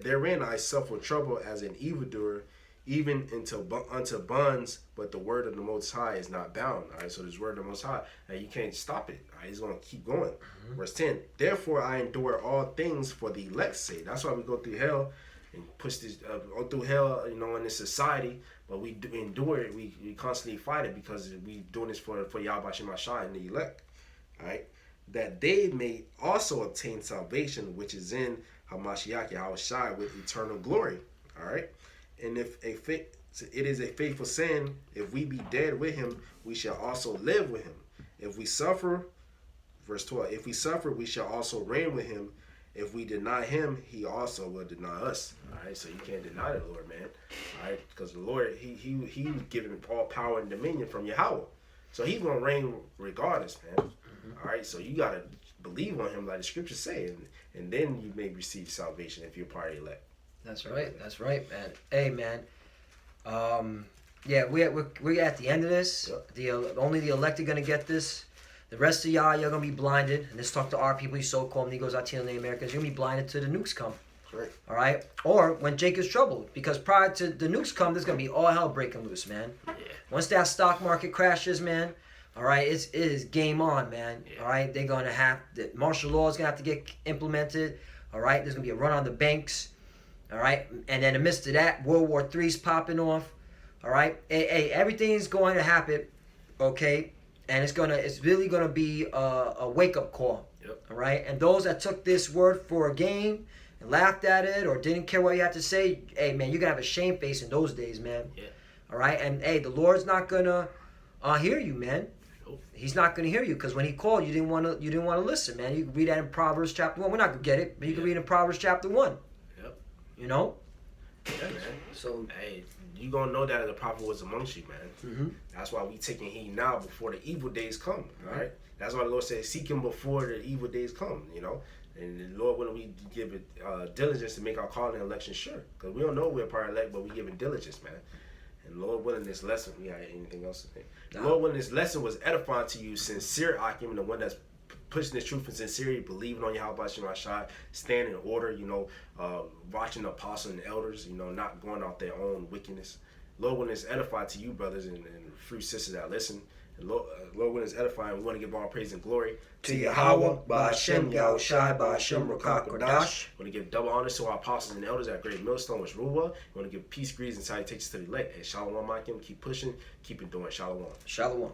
Therein I suffer trouble as an evildoer, even unto bonds, but the word of the Most High is not bound. All right, so this word of the Most High, you can't stop it. All right, it's going to keep going. Mm-hmm. Verse 10, therefore I endure all things for the elect's sake. That's why we go through hell and push this, go through hell, in this society, but we endure it. We constantly fight it because we doing this for Yahweh Shemashah and the elect. All right, that they may also obtain salvation, which is in Hamashiach Yahushua with eternal glory. All right. And if it is a faithful saying, if we be dead with him, we shall also live with him. If we suffer, verse 12, if we suffer, we shall also reign with him. If we deny him, he also will deny us. All right, so you can't deny the Lord, man. All right, because the Lord, he was given all power and dominion from Yahweh. So he's going to reign regardless, man. Mm-hmm. All right, so you got to believe on him like the scriptures say, and then you may receive salvation if you're part of the elect. That's right, man. Hey, man. Yeah, we're at the end of this. Yep. Only the elect are gonna get this. The rest of y'all, you're gonna be blinded. And let's talk to our people, you so-called Negroes, Latinos, and Americans. You're gonna be blinded till the nukes come. Right. All right. Or when Jacob's troubled, because prior to the nukes come, there's gonna be all hell breaking loose, man. Yeah. Once that stock market crashes, man. All right, it is game on, man. Yeah. All right, they're gonna have the martial law is gonna have to get implemented. All right, there's gonna be a run on the banks. All right, and then in the midst of that, World War III's popping off. All right, hey, everything's going to happen, okay, and it's really gonna be a wake up call. Yep. All right, and those that took this word for a game and laughed at it or didn't care what you had to say, hey man, you're gonna have a shame face in those days, man. Yeah. All right, and hey, the Lord's not gonna hear you, man. Nope. He's not gonna hear you because when He called, you didn't want to listen, man. You can read that in Proverbs chapter 1. We're not gonna get it, but you can read in Proverbs chapter 1. You know? Yeah, man. So, Hey, you gonna know that the prophet was amongst you, man. mm-hmm. That's why we taking heed now before the evil days come. All right. That's why the Lord said, "Seek Him before the evil days come." You know, and the Lord, when we give it diligence to make our calling and election sure, because we don't know we're part elect, but we giving diligence, man. And Lord willing, this lesson, we got anything else to say? Lord willing, this lesson was edifying to you, sincere Akim, the one that's pushing this truth in sincerity, believing on Yahweh Shai, standing in order, you know, watching the apostles and elders, you know, not going out their own wickedness. Lord, when it's edifying to you, brothers and free sisters that listen, and Lord, when it's edifying, we want to give all praise and glory To Yahweh, Ba'ashem, Yahushai, Ba'ashem, Ruach HaKodesh. We want to give double honors to our apostles and elders at Great Millstone, which Ruwa. We want to give peace, greetings, and salutations to the elect. And Shalom, Akim, keep pushing, keep it doing. Shalom. Shalom.